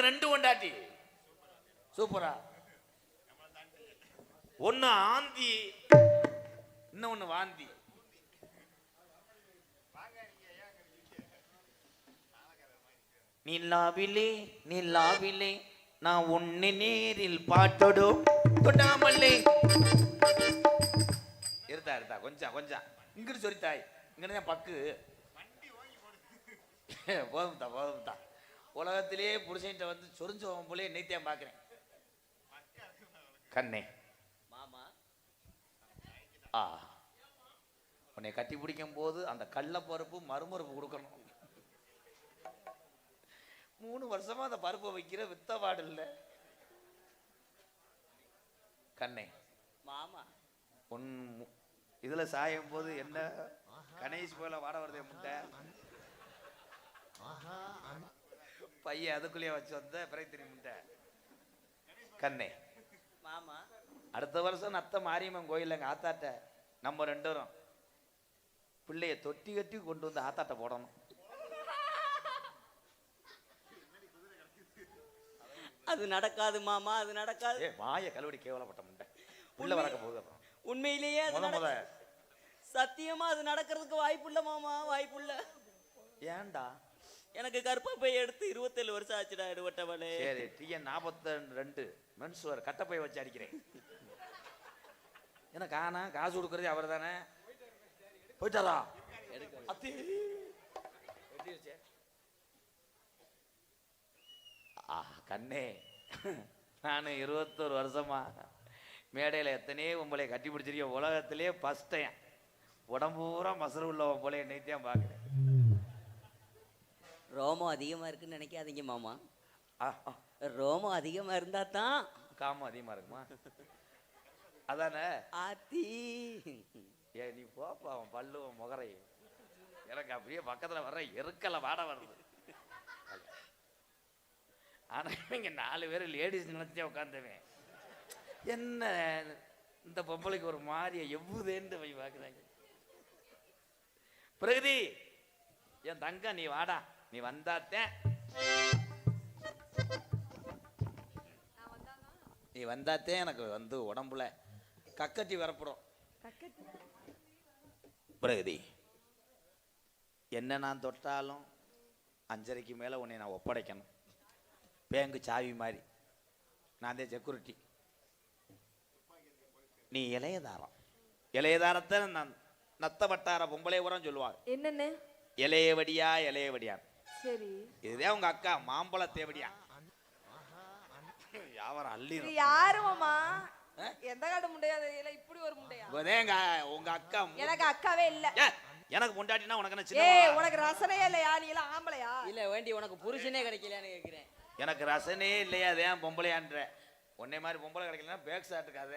2 கொண்டாட்டி சூப்பரா. ஒன்னு ஆந்தி, இன்னொன்னு வாந்தி. நிலாவிலே நிலாவிலே நான் உன்னை நேரில் பாட்டோடும் தொட்டாமல்லே. இருத்தா கொஞ்சம் இங்கிட்டு சொல்லித்தாய், இங்க பக்கு. போதும்தா உலகத்திலே புருஷன்ட்ட வந்து சொரிஞ்சவன் போலே என்னைத்தான் பாக்குறேன் கண்ணே. மாமா உன்னை கட்டி பிடிக்கும் போது அந்த கடல பருப்பு மறுமறுப்பு கொடுக்கணும். 3 வருஷமா அந்த பருப்பை வைக்கிற வித்தவாடு இல்ல கண்ணே. மாமா உன் இதுல சாயும் போது என்ன கணேஷ் போல வாட வருதே முட்டை பையன் அதுக்குள்ளேயே வச்சு வந்த பிறகு முட்டை கண்ணே. மாமா அடுத்த வருஷம் நத்த மாரியம்மன் கோயில் எங்க ஆத்தாட்ட நம்ம 2 பேரும் பிள்ளைய தொட்டி கட்டி கொண்டு வந்து ஆத்தாட்ட போடணும். அது நடக்காது மாமா, அது நடக்காது. மாய கல்லூரி கேவலப்பட்ட முட்டை புள்ள வரக்க போகுது. அப்புறம் உண்மையிலேயே சத்தியமா அது நடக்கிறதுக்கு வாய்ப்பு இல்ல மாமா, வாய்ப்பு இல்ல. ஏன்டா? எனக்கு கற்பப்பை எடுத்து 27 வருஷம் ஆச்சுடா. எடுவட்டவளே சரி டிஎன் 42 மென்சுவர் கட்டப்பை வச்சு அடிக்கிறேன். என்ன காணா காசு கொடுக்கறது அவர் தானே. போயிட்டாரா? கண்ணே நான் 21 வருஷமா மேடையில் எத்தனையோ உங்களை கட்டி பிடிச்சிருக்கேன். உலகத்திலே ஃபர்ஸ்ட் டைம் உடம்பூரா மசரு உள்ளவன் போல என்னைத்தான் பார்க்குறேன். ரோமம் அதிகமா இருக்குன்னு நினைக்காதீங்க மாமா. ரோமம் அதிகமா இருந்தா தான் காமம் அதிகமா இருக்குமா? அதானே ஆத்தி. நீ போப்பா அவன் பல்லுவன் முகரை எனக்கு அப்படியே பக்கத்துல வர்ற எருக்கல வாட வருது. ஆனா இவங்க 4 பேர் லேடிஸ் நினைச்சே உட்காந்துவேன். என்ன இந்த பொம்பளைக்கு ஒரு மாதிரிய எவ்வுதேன்னு போய் பார்க்குறாங்க. பிரகதி என் தங்க நீ வாடா, நீ வந்தாத்தேன் எனக்கு வந்து உடம்புல கக்கட்டி வரப்படும். பிரகதி என்ன நான் தொட்டாலும் 5:30க்கு மேல உன்னை நான் ஒப்படைக்கணும். பேங்கு சாவி மாதிரி நான் தான் செக்யூரிட்டி. நீ இளையதாரத்தை நான் நத்த வட்டார பொம்பளை உரம் சொல்லுவாங்க. என்னன்னு? இளையவடியா. சரி இதுதான் உங்க அக்கா மாம்பழ தேவடியா. யாவரம் அள்ளி யாரு மாமா? எந்த காட்டு முண்டையா தெரியல, இப்படி ஒரு முண்டையா? உங்க அக்கா. எனக்கு அக்காவே இல்ல. எனக்கு முண்டாட்டினா உனக்கு என்ன? உனக்கு ரசனையே இல்லையா? நீ எல்லாம் ஆம்பளையா? இல்ல வேண்டி உனக்கு புருஷனே கிடைக்கலையான்னு கேட்கிறேன். எனக்கு ரசனே இல்லையா? அதேன் பொம்பளையான்ற உன்னை மாதிரி பொம்பளை கிடைக்கலன்னா பேக் ஷாட் இருக்காது.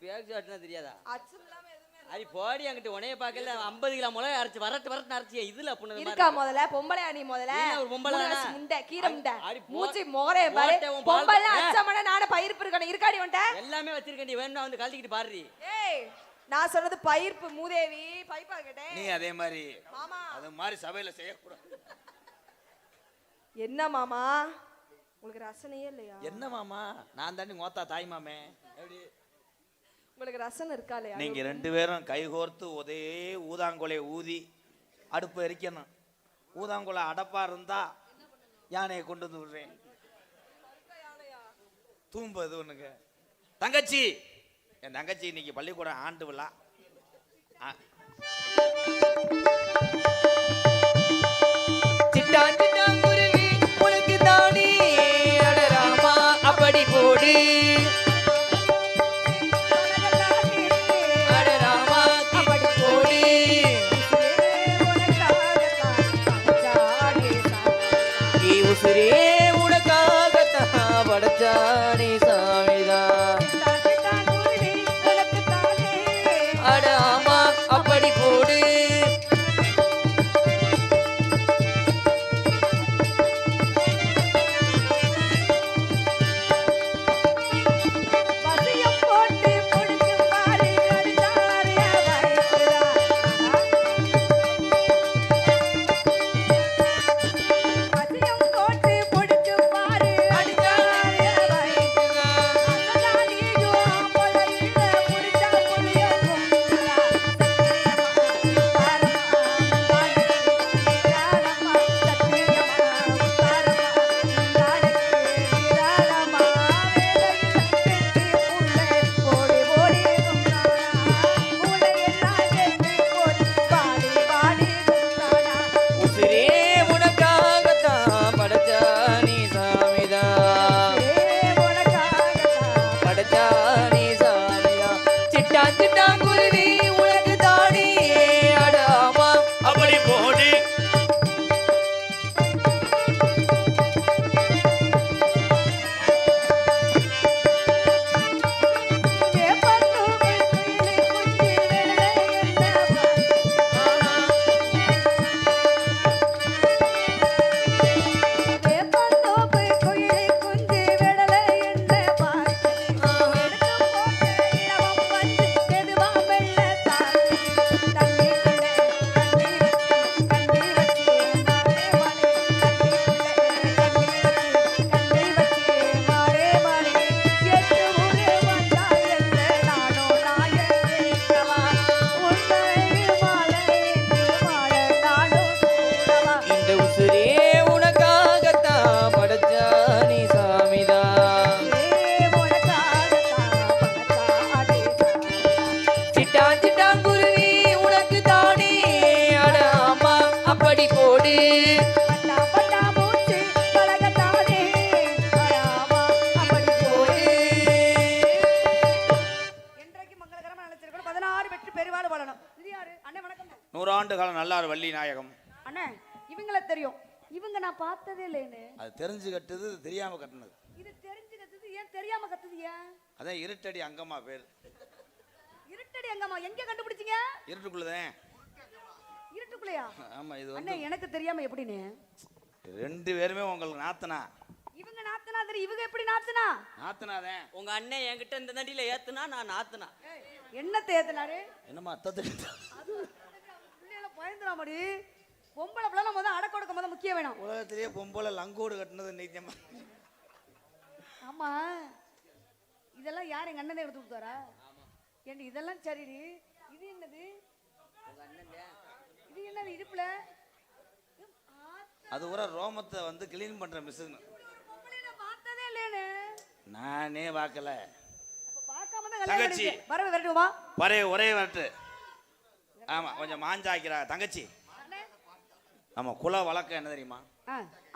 பேக் ஷாட்னா தெரியாதா? அச்சலாமே எதுமே அடி போடி அங்கிட்டு உனைய பார்க்கல 50 கிலோ மிளகாய் அரைச்சு வரட்டு அரைச்சி இதுல புண்ணது மாதிரி இருக்கா. முதல்ல பொம்பளையா நீ? முதல்ல ஒரு பொம்பளை முண்டை கீரை முண்டை மூச்சி மோரே பாரு. பொம்பளை அச்சமன நானே பயிர்ப்பு இருக்கணும். இருக்காடி உன்ட்ட எல்லாமே வச்சிருக்கேன். வேணும்னா வந்து கழட்டிக்கிட்டு பாருடி. ஏய் நான் சொல்றது பயிர்ப்பு மூதேவி பைப்பா கேட்டேன். நீ அதே மாதிரி மாமா அது மாதிரி சபையில செய்யக்கூடாது. என்ன மாமா உங்களுக்கு ரசனையே இல்லையா? என்ன மாமா? நான் தாண்டி கோத்தா தாய் மாமே. எப்படி உங்களுக்கு ரசனை இருக்கா இல்லையா? நீங்க 2 பேரும் கைகோர்த்து ஒரே ஊதாங்குலையை ஊதி அடுப்பு எரிக்கணும். ஊதாங்குலை அடப்பா இருந்தா யானையை கொண்டு வந்து விடுறேன். தூம்பது ஒண்ணுங்க. தங்கச்சி என் தங்கச்சி இன்னைக்கு பள்ளிக்கூடம் ஆண்டு விழா. அப்படி போடு உசுரே உனக்காகத்தான் படைச்சானே சாமிதான். அட ஆமா அப்படி போடு. மதியம் நல்லார் வள்ளி நாயகம். அண்ணே இவங்கள தெரியும், இவங்க நான் பார்த்ததே இல்லைன்னு. அது தெரிஞ்சு கட்டுது, தெரியாம கட்டுனது. இது தெரிஞ்சு கத்துது, ஏன் தெரியாம கத்துது? ஏன் அதான் இருட்டடி அங்கம்மா பேர். இருட்டடி அங்கம்மா எங்க கண்டுபிடிச்சீங்க? இருட்டுக்குள்ளதான். இருட்டுக்குள்ளயா? ஆமா. இது அண்ணே வந்து எனக்கு தெரியாம எப்படின்னு? 2 பேருமே உங்களுக்கு நாத்தனா. இவங்க நாத்தனா தெரியும், இவங்க எப்படி நாத்தனா? நாத்தனாதான். உங்க அண்ணன் என்கிட்ட இந்த நடியில ஏத்துனா நான் நாத்தனா. என்னத்தை ஏத்துனாரு? என்னம்மா அத்தத்தை அது பிள்ளைகள பயந்துராமடி. பொம்பளை பிள்ளை முதல்ல அடக்கொடுக்க முதல்ல முக்கியம் வேணும். உலகத்திலேயே பொம்பளை லங்கோடு கட்டினது நிச்சயமா. ஆமா, இதெல்லாம் யார்? எங்க அண்ணன் எடுத்து கொடுத்தாரா? ஏண்டி இதெல்லாம் சரிடி. இது என்னது? இது என்னது இடுப்புல? அது ஒரு ரோமத்தை வந்து கிளீன் பண்ற மிஷின். பார்த்ததே இல்லையே. நானே பார்க்கல. அப்ப பார்க்காம தான் தங்கச்சி வரவே வரட்டுமா? ஒரே வரட்டு. ஆமா, கொஞ்சம் மாஞ்சாக்கிறா தங்கச்சி. ஆமா, குல வழக்கம் என்ன தெரியுமா?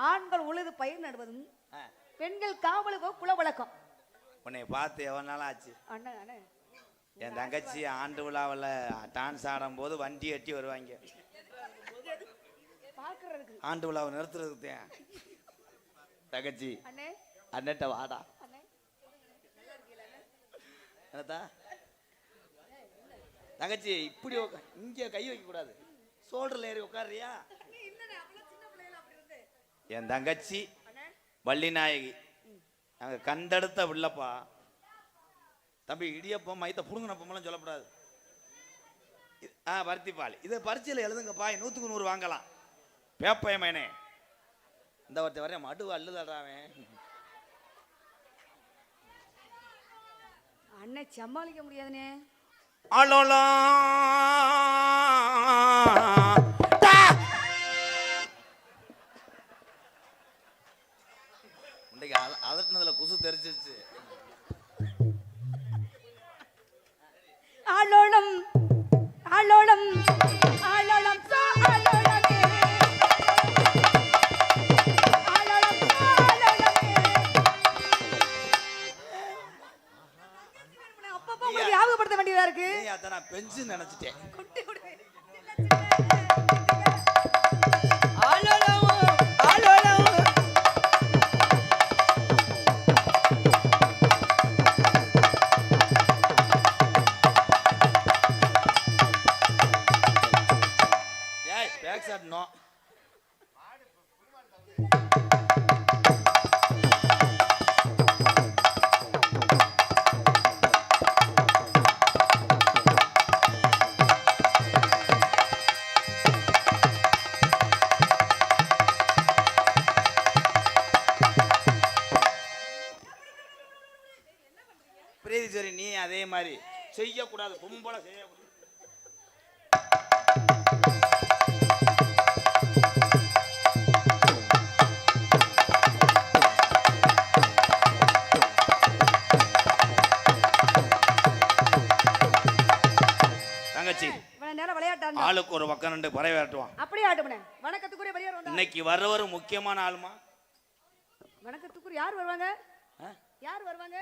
ஆண்கள் உழுது பயிர் நடுவதும் பெண்கள் காவலுக்கு குல வழக்கம். உன்னை பார்த்து எவ்வளவு நாள் ஆச்சு? அண்ணா அண்ணா என் தங்கச்சி ஆண்டு விழாவில் டான்ஸ் ஆடும் போது வண்டி கட்டி வருவாங்க. பாக்குறதுக்கு ஆண்டு விழாவை நிறுத்துறதுக்கு தான். தங்கச்சி அண்ணே அண்ணட்ட வாடா. அண்ணே என்னத்தா தங்கச்சி இப்படி இங்க கை வைக்க கூடாது, சோல்டர்ல ஏறி உட்காருறியா? என் தங்கச்சி வள்ளி நாயகி, நாங்க கண்டெடுத்த வில்லப்பா. தம்பி இடியப்பம் மைத்த புடுங்கினப்பமெல்லாம் சொல்லக்கூடாது. பருத்திப்பால் இதை பரீட்சையில் எழுதுங்கப்பா, 100க்கு 100 வாங்கலாம். பேப்பயமேனே இந்த ஒருத்த வரைய மடு அள்ளுதடாவே. அண்ணே சமாளிக்க முடியாதுனே. அலோலா இன்னைக்கு அதட்டினதுல குசு தெரிச்சிருச்சு. ஆலோலம் ஆலோலம் ஆலோலம் சோ ஆலோலமே ஆலோலம் சோ ஆலோலமே. அப்பப்ப உங்களுக்கு ஞாபகப்படுத்த வேண்டியதா இருக்கு. நீ அத நான் பெஞ்சு நினைச்சிட்டேன். குட்டி குட்டி ஆலோலம் ஆலோலம். Back shot no. பிரீதிச்சரி நீ அதே மாதிரி செய்யக்கூடாது, பொம்பளை செய்யக்கூடாது. ஆளுக்கு ஒரு பக்கம் 2 பறவை ஆட்டுவான். அப்படியே ஆட்டுமனே. வணக்கத்துக்குரிய பெரியவர் வந்தாங்க. இன்னைக்கு வர்றவர் முக்கியமான ஆளுமா? வணக்கத்துக்குரிய யார் வருவாங்க? யார் வருவாங்க?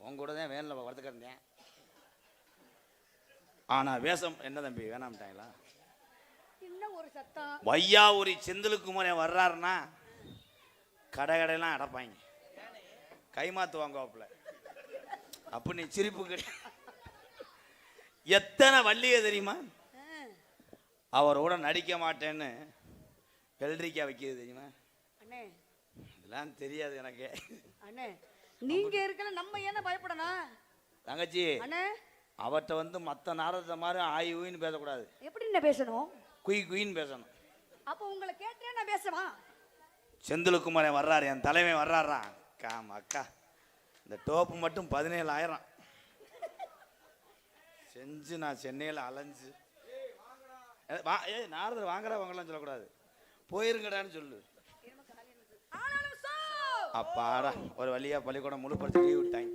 உன் கூட தான் வேன்ல வரதுக்கிறேன். ஆனா வேஷம் என்ன தம்பி வேணாம்ட்டாங்களா? இன்னும் ஒரு சத்தம். வையாவூரி செந்திலுக்குமரே வர்றாருன்னா கடையெல்லாம் அடைப்பாங்க, கைமாத்துவாங்க. அப்ப நீ சிரிப்பு கிடையாது. எத்தனை வள்ளிய தெரியுமா? அவரோட நடிக்க மாட்டேன்னு வெள்ளரிக்கா வைக்கிறது தெரியுமா? அண்ணே இதெல்லாம் தெரியாது எனக்கு. அண்ணே நீங்க இருக்கல நம்ம என்ன பயப்படணும்? தங்கச்சி அண்ணே அவட்ட வந்து மற்ற நாடகத்தை மாதிரி ஆய் ஊயின்னு பேசக்கூடாது. எப்படி என்ன பேசணும்? குய் குயின்னு பேசணும். அப்போ உங்களை கேட்டே நான் பேசுவா? செந்திலுக்குமரன் வர்றாரு, என் தலைமை வர்றாரா? அக்கா இந்த டோப்பு மட்டும் 17,000 செஞ்சு நான் சென்னையில் அலைஞ்சு. நாரதர் வாங்கலாம் சொல்லக்கூடாது, போயிருங்கடான்னு சொல்லு. அப்பாடா ஒரு வழியா பள்ளிக்கூடம் முழு படிச்சு லீவ் விட்டாங்க.